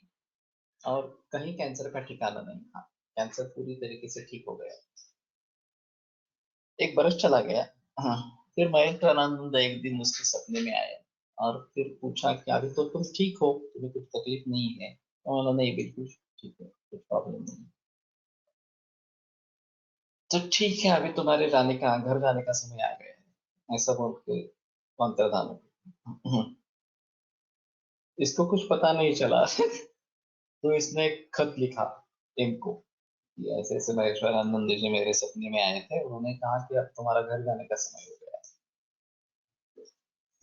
और कहीं कैंसर का ठिकाना नहीं था। कैंसर पूरी तरीके से ठीक हो गया। एक बरस चला गया। हाँ। फिर महेंद्रानंद एक दिन उसके सपने में आए और फिर पूछा कि अभी तो तुम ठीक हो, तुम्हें कुछ तकलीफ नहीं है? तो बोला नहीं बिल्कुल ठीक है, कुछ प्रॉब्लम नहीं। तो ठीक है अभी तुम्हारे जाने का, घर जाने का समय आ गया है, ऐसा बोल के अंतर्धान हो गया। इसको कुछ पता नहीं चला। तो इसने एक खत लिखा इनको कि ऐसे ऐसे महेश्वर आनंद जी मेरे सपने में आए थे, उन्होंने कहा कि अब तुम्हारा घर जाने का समय हो गया है।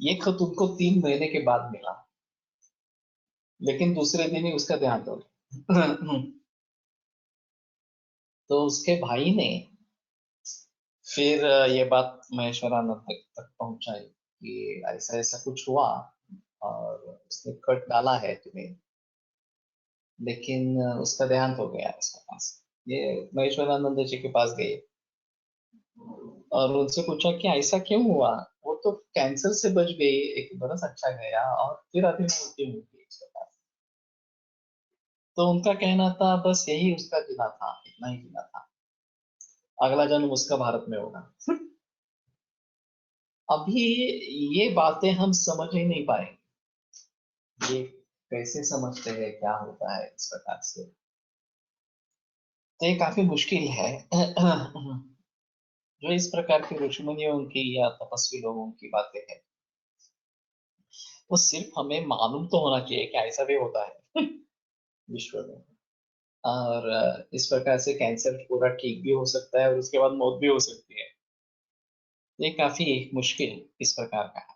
ये खत उनको 3 महीने के बाद मिला, लेकिन दूसरे दिन ही उसका देहांत हो गया। तो उसके भाई ने फिर ये बात महेश्वरानंद तक पहुंचाई कि ऐसा ऐसा कुछ हुआ और उसने खत डाला है तुम्हें, लेकिन उसका देहांत हो गया इसके पास। ये महेश्वरानंद जी के पास गए और उनसे पूछा कि ऐसा क्यों हुआ? वो तो कैंसर से बच गई, एक बरस अच्छा गया और फिर अभी मृत्यु हो गई इसके पास। तो उनका कहना था बस यही उसका जीना था, इतना ही जीना था, अगला जन्म उसका भारत में होगा। अभी ये बातें हम समझ ही नहीं पाएंगे, ये कैसे समझते हैं क्या होता है इस प्रकार से। तो ये काफी मुश्किल है। जो इस प्रकार की ऋषिमुनियों की या तपस्वी लोगों की बातें हैं, वो सिर्फ हमें मालूम तो होना चाहिए कि ऐसा भी होता है विश्व में। और इस प्रकार से कैंसर पूरा ठीक भी हो सकता है और उसके बाद मौत भी हो सकती है। ये काफी मुश्किल इस प्रकार का है।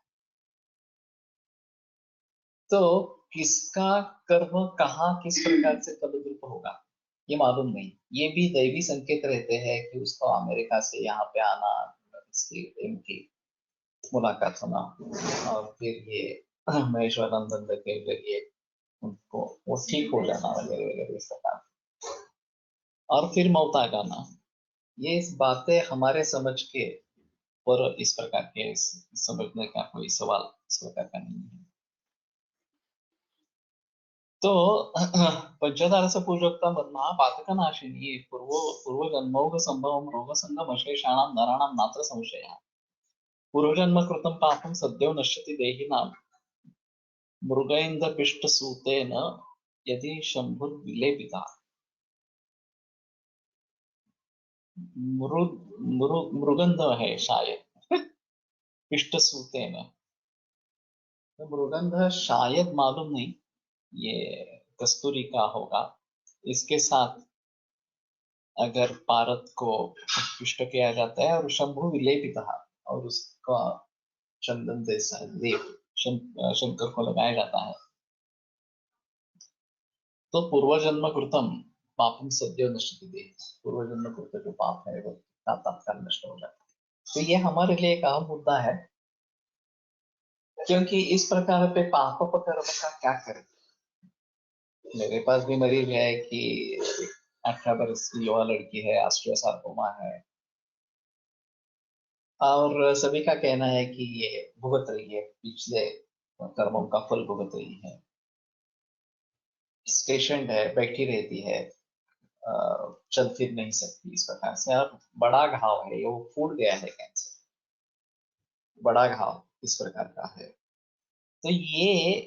तो किसका कर्म कहाँ किस प्रकार से फलद्रुप होगा ये मालूम नहीं। ये भी दैवी संकेत रहते हैं कि उसको अमेरिका से यहाँ पे आना, इसकी इनकी मुलाकात होना, और फिर ये महेश्वर आनंद के जरिए उनको वो ठीक हो जाना वगैरह वगैरह इस प्रकार। और फिर मौत आ जाना, ये इस बातें हमारे समझ के पर इस प्रकार के समझने का कोई सवाल इस प्रकार का नहीं है। तो पंचोद्धारस्य पूर्वोक्तं मन्ना पातकनाशिनी पूर्वजन्मोह संभवं रोगसंगम अशेषाणां नराणां नात्र संशयः। पूर्वजन्म कृतं पापं सद्यो नश्यति देहिनां मृगैन्द्रपिष्टसूतेन यदि शम्भुर्विलेपिता। मृगंध है शायद पिष्टसूतेन, तो मृगंध शायद मालूम नहीं, ये कस्तूरी का होगा। इसके साथ अगर पारद को पिष्ट किया जाता है और शंभु विलेपिता, और उसका चंदन जैसा लेप शंकर को लगाया जाता है, तो पूर्वजन्म कृतम पापम सद्यो नश्यति देहि, पूर्वजन्म कृत जो पाप है वो तत्काल नष्ट हो जाता है। तो ये हमारे लिए एक अहम मुद्दा है, क्योंकि इस प्रकार पे पाप कर्म का क्या करें। मेरे पास भी मरीज है कि 18 वर्ष की युवा लड़की है, ऑस्टियोसार्कोमा है, और सभी का कहना है कि ये भुगत रही है, पिछले कर्मों का फल भुगत रही है। पेशेंट है, बैठी रहती है, चल फिर नहीं सकती इस प्रकार से, और बड़ा घाव है, वो फूट गया है, कैंसर बड़ा घाव इस प्रकार का है। तो ये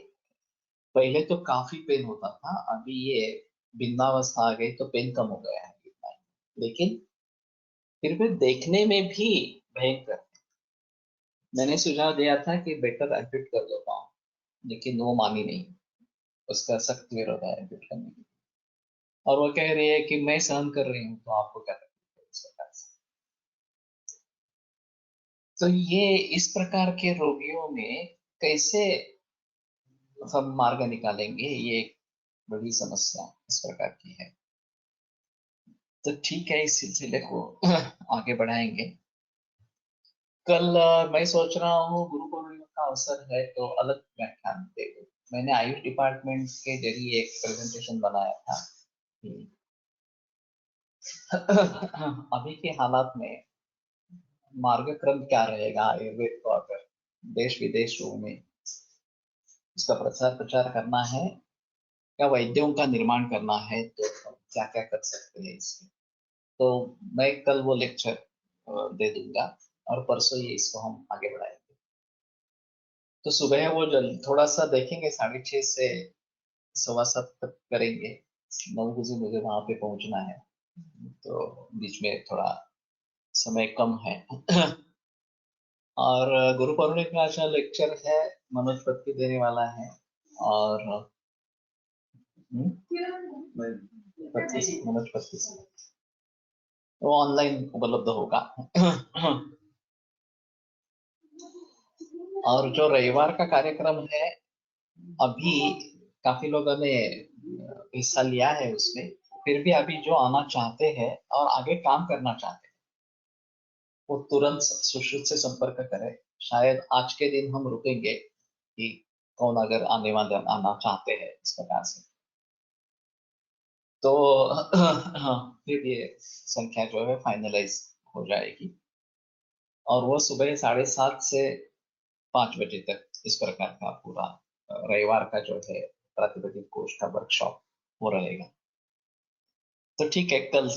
पहले तो काफी पेन होता था, अभी ये भिन्नावस्था आ गई तो पेन कम हो गया है इतना ही। लेकिन फिर भी देखने में भी भयंकर। मैंने सुझाव दिया था कि बेटर एडमिट कर लो पाऊँ, लेकिन वो मानी नहीं, उसका सख्त विरोध है एडमिट करने की। और वो कह रही है कि मैं सहन कर रही हूँ, तो आपको क्या तकलीफ है इस प्रकार से। तो ये इस प्रकार के रोगियों में कैसे हम मार्ग निकालेंगे, ये एक बड़ी समस्या इस प्रकार की है। तो ठीक है, इस सिलसिले को आगे बढ़ाएंगे। कल मैं सोच रहा हूँ गुरु पूर्णिमा का अवसर है तो अलग व्याख्यान देंगे। मैंने आयुष डिपार्टमेंट के जरिए एक प्रेजेंटेशन बनाया था कि अभी के हालात में मार्गक्रम क्या रहेगा आयुर्वेद को, अगर देश विदेशों में इसका प्रचार प्रचार करना है या वैद्यों का निर्माण करना है, तो क्या क्या कर सकते हैं इसमें। तो मैं कल वो लेक्चर दे दूंगा, और परसों ये इसको हम आगे बढ़ाएंगे। तो सुबह वो थोड़ा सा देखेंगे, 6:30 से 7:15 तक करेंगे। 9 बजे मुझे वहां पे पहुंचना है, तो बीच में थोड़ा समय कम है। और गुरु पौर्णिमा का लेक्चर है, मनोज पत्ती देने वाला है। और मनोज पत्ती से वो ऑनलाइन उपलब्ध होगा। और जो रविवार का कार्यक्रम है, अभी काफी लोगों ने हिस्सा लिया है उसमें। फिर भी अभी जो आना चाहते हैं और आगे काम करना चाहते हैं, वो तुरंत सुश्रुत से संपर्क करें। शायद आज के दिन हम रुकेंगे कि कौन अगर आने वाले आना चाहते हैं इस प्रकार से, तो हाँ, फिर ये संख्या जो है फाइनलाइज हो जाएगी। और वो सुबह 7:30 से 5 बजे तक इस प्रकार का पूरा रविवार का जो है प्रातिपदिक कोर्स का वर्कशॉप हो रहेगा। तो ठीक है, कल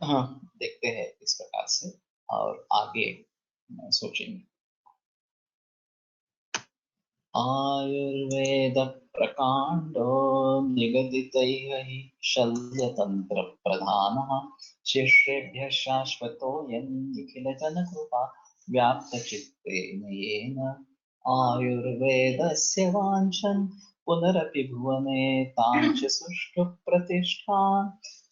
हाँ, देखते हैं इस प्रकार से और आगे सोचेंगे। आयुर्वेद प्रकांडो निगदितैः हि शल्यतंत्र प्रधानः शिष्येभ्यः शाश्वतोऽयं निखिलजनकृपा व्याप्तचित्तेन येन आयुर्वेदस्य वाञ्छन् पुनरपि भुवने तां च सुष्ठु प्रतिष्ठां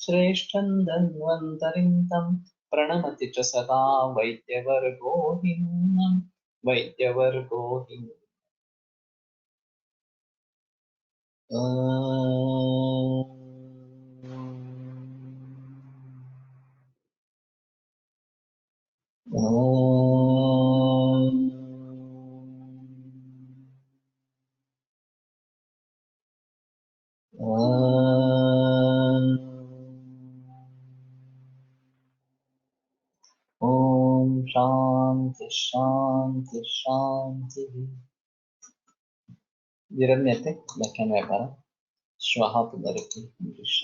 श्रेष्ठं धन्वन्तरिं तं प्रणमति च सदा वैद्यवर्गो हि नूनं वैद्यवर्गो हि नूनम्। शान्ति शान्ति शान्तिः। विरम्यते व्याख्यानव्यापारः। श्वः पुनरिति